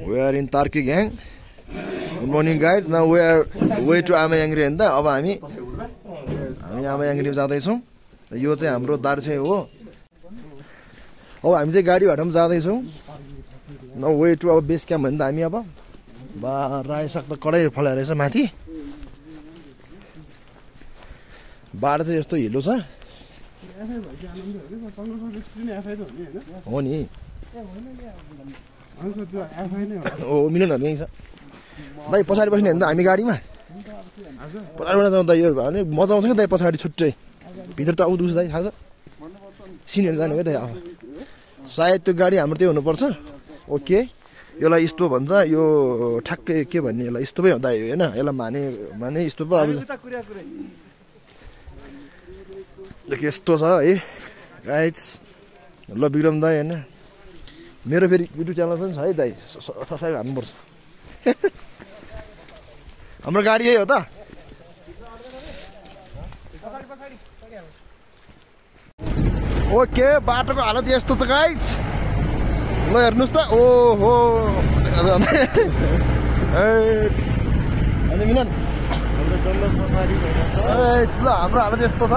We are in Tarki gang. Good morning guys. Now we are way to Amayangri हैन त अब हामी Amayangri जाँदै छौं यो चाहिँ हाम्रो दार्छे हो अब हामी चाहिँ गाडी हटाउन जाँदै छौं Now way to अब बेस क्याम्प हैन त हामी अब बा रायसक त कडै फले रहेछ माथि बाटो चाहिँ यस्तो हिलो छ हो नि ओ मिलनहरु यही छ दाइ पछाडी बस्ने हैन त हामी गाडीमा पछाडीबाट जाउँ त यो भने मजा आउँछ के दाइ पछाडी छुट्टै भित्र त आउँदुस दाइ थाहा छ सिनियर जानु हो दाइ अब सायद त्यो गाडी हाम्रो त्यही हुनुपर्छ ओके यसलाई यस्तो भन्छ यो ठ्याक्कै के भन्ने यसलाई यस्तो पै हो दाइ हैन यसलाई माने यस्तो पो अब देखि यस्तो छ है गाइस ल बिक्रम दाइ हैन मेरो फेरि युट्युब च्यानल पनि छ है दाइ सब्स्क्राइब हान्नुपर्छ हाम्रो गाडी यही हो त ओके बाटोको हालत यस्तो छ गाइस ल हेर्नुस् त ओहो अनि मिलन ल हाम्रो हालत यस्तो छ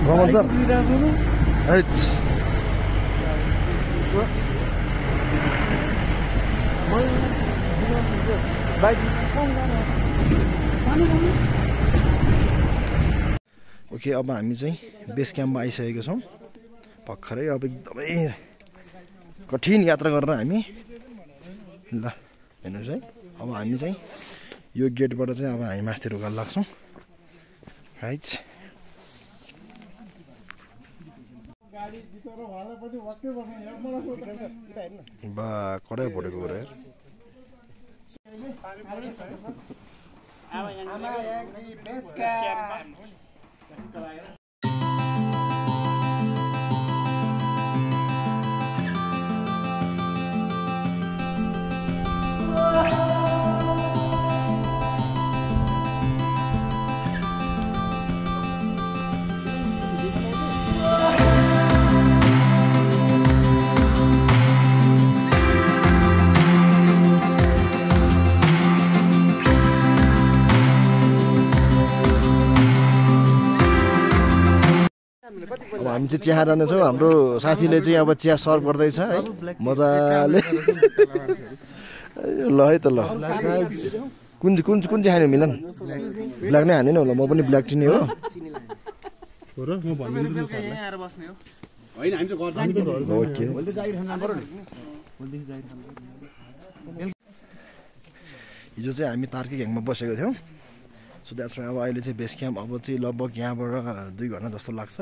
Roman sir. Right. ओके अब हामी चाहिँ बेस क्याम्पमा आइसकेका छौं भर्खरै अब एकदमै कठिन यात्रा गरेर हामी ल हेर्नुस् है अब हामी चाहिँ यो गेटबाट चाहिँ अब हामी माथि उकालो लाग्छौं राइट बा कडै फोटेको गरे अब हामी चाहिँ चिया जानेछौँ हाम्रो साथीले चाहिँ अब चिया सर्भ गर्दैछ है मजाले ल है त ल कुन चाहिँ खाने मिलन ब्ल्याक नै हान्दैन होला म पनि ब्ल्याक टी नै हो ओके हिजो चाहिँ हामी तार्की ग्याङमा बसेको थियौँ सो द्याट्स वाइ अब अहिले चाहिँ बेस क्याम्प अब चाहिँ लगभग यहाँबाट 2 घन्टा जस्तो लाग्छ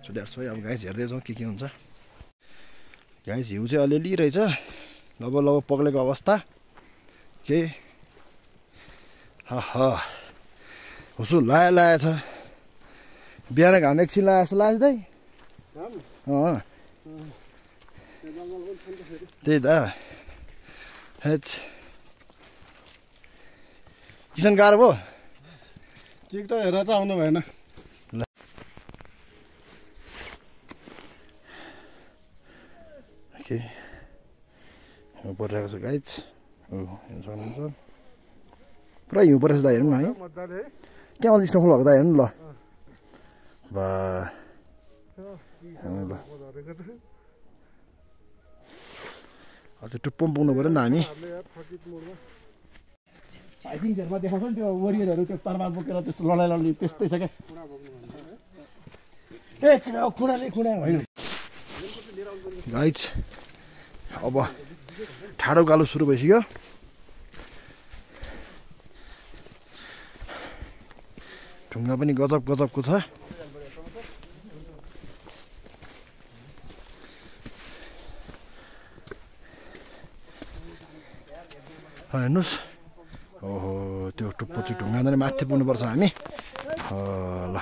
सो द्याट्स वाइ अब गाइस हेर्दै जाउँ के हुन्छ गाइस हिउँ चाहिँ अलिअलि रहेछ लगभग पग्लेको अवस्था के हुसु लाया छ बिहान घाम एकछिन लाए जस्तो लाग्छ दाइ त्यही त किसान गाह्रो भयो चिक त हेरेर चाहिँ आउनु भएन ल ओके हिउँ परिरहेको छ गाइज हेर्नु सक्नुहुन्छ पुरा हिउँ परिरहेको छ दाइ हेर्नु न है क्या अलि स्नोफल भएको दाइ हेर्नु ल बा ल त्यो टुप्पो पनि पुग्नु पऱ्यो नि त हामी हाइकिङहरुमा देखाउँछ नि त्यो वरियरहरु त्यो तरबार बोकेर त्यस्तो लडाई त्यस्तै छ के खुडा होइन गाइज अब ठाडो गालो सुरु भइसक्यो ढुङ्गा पनि गजबको छ हेर्नुस् ओहो त्यो टुप्पो चाहिँ ढुङ्गा माथि पुग्नुपर्छ हामी ल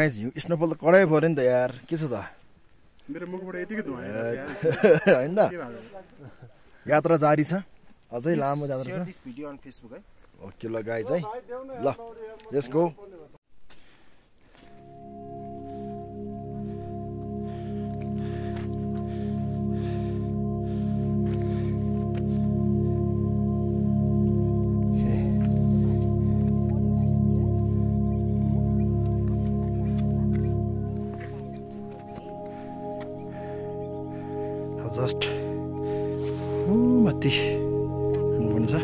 गाइज स्नोफल त कडै पऱ्यो नि त यार के छ त मेरो मुखबाट यतिकै धुवा होइन त यात्रा जारी छ अझै लामो यात्रा छ दिस भिडियो अन फेसबुक है ओके ल गाइज है ल लेट्स गो जस्ट माथि हुनुपर्ने छ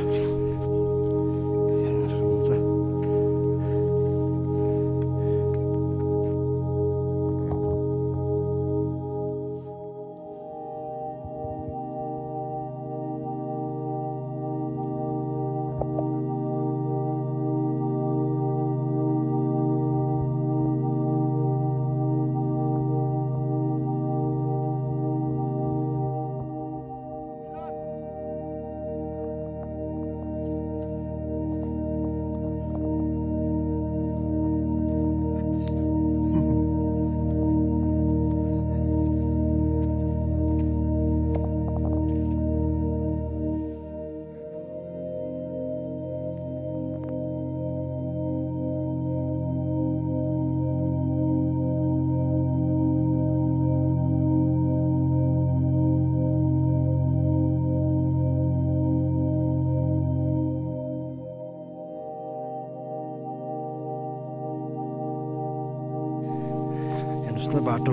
हेर्नुहोस् त बाटो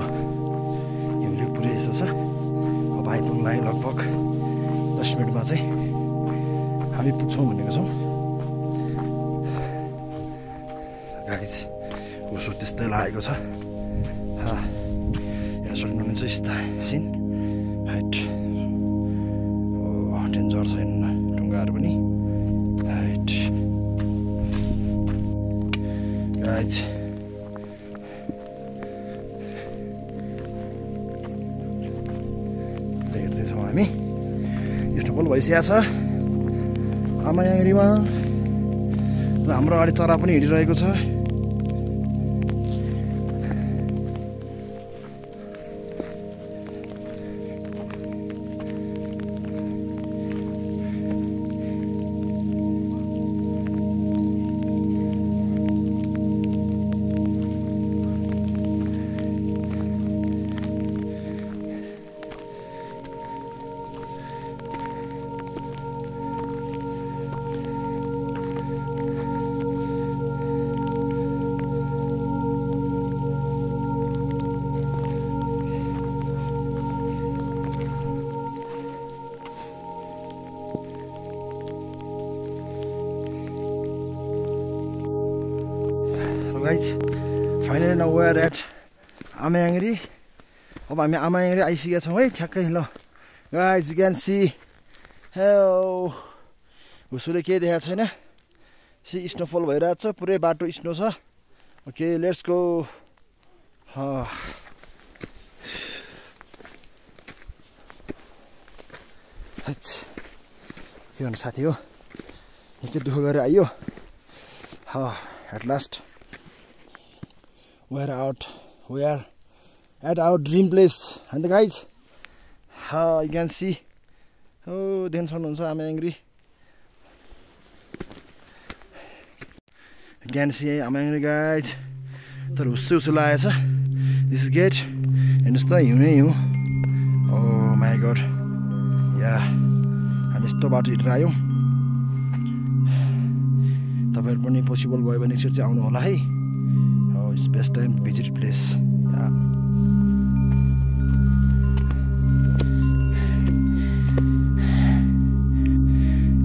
हिउँले पुऱ्याएछ छ अब आइपुग्नलाई लगभग 10 मिनटमा चाहिँ हामी पुग्छौँ भनेको छौँ गाइज उसो त्यस्तै लागेको छ हेर्न सक्नुहुन्छ यस्ता सिन हाइट डेन्जर छ हेर्नु ढुङ्गाहरू पनि हाइट गाइज हेर्दैछौँ हामी स्नोफल भइसकेको छ आमायाङरीमा र हाम्रो अगाडि चरा पनि हिँडिरहेको छ guys finally now we are at Amayangri अब हामी आमायाङरी आइसकेका छौँ है ठ्याक्कै ल गाइज यु क्यान सी हुसुले केही देखाएको छैन सी स्नोफल भइरहेको छ पुरै बाटो स्नो छ ओके लेट्स गो के भन्नु साथी हो निकै दुःख गरेर आइयो at last we are at our dream place and the guys you can see देख्न सक्नुहुन्छ आमायाङरी you can see आमायाङरी guys तर हुस्सु लागेछ this is gate हेर्नुहोस् त हिउँै हिउँ oh my god yeah हामी यस्तो बाटो हिँडेर आयौँ तपाईहरु पनि पोसिबल भयो भने एकचोटि चाहिँ आउनु होला है It's best time to visit place. Yeah.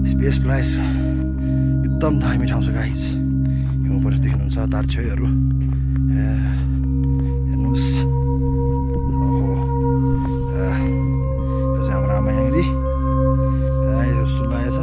It's best place. एकदम दामी ठाउँ छ गाइज हिउँ परेर देख्नुहुन्छ दार्छेउहरू हेर्नुहोस् यो चाहिँ हाम्रो आमायाङरी जस्तो लागेको छ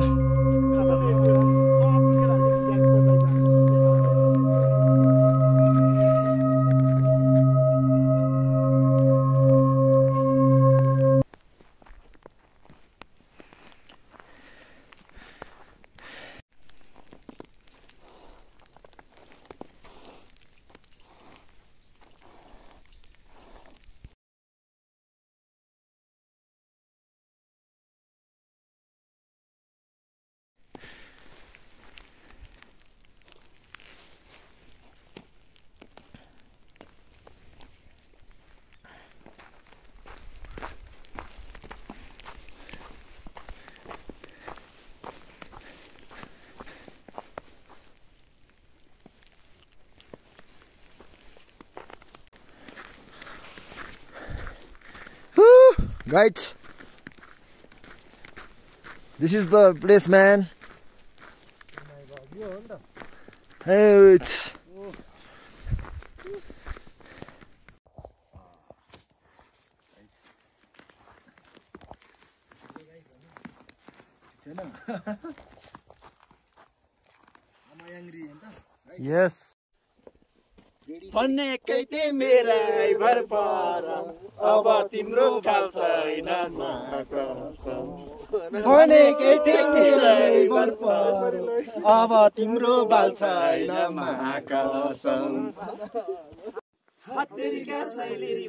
Guys, this is the place, man. Hey, it's Yes. भनेकै थिए मेरै भर पर अब तिम्रो ख्याल छैन भनेकै थिए मेरै भर पर अब तिम्रो बाल छैन महाकसम हत्तेरीका साइलेरी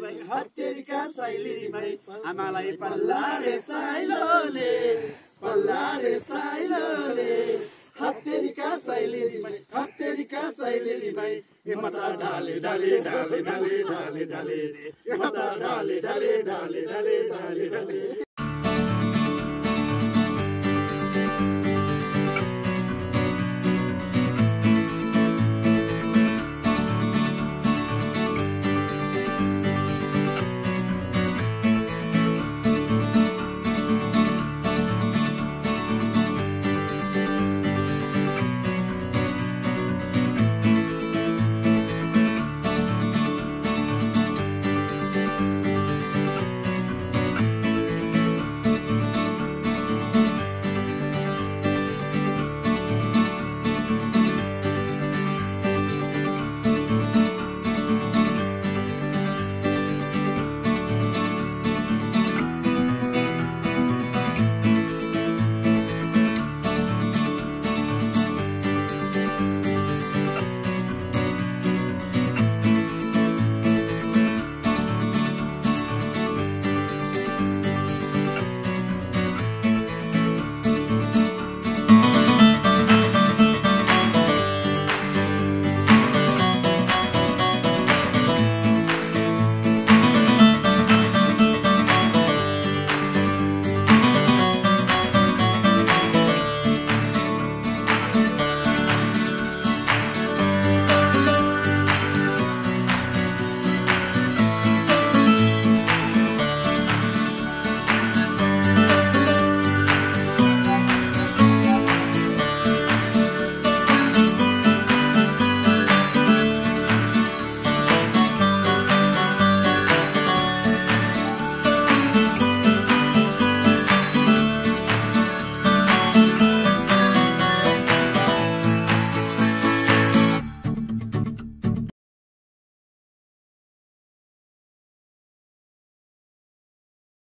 भाइ आमालाई पल्ला रे साइलोले हत्तेरीका साइलेरी भाइ मता ढाले रे मता ढाले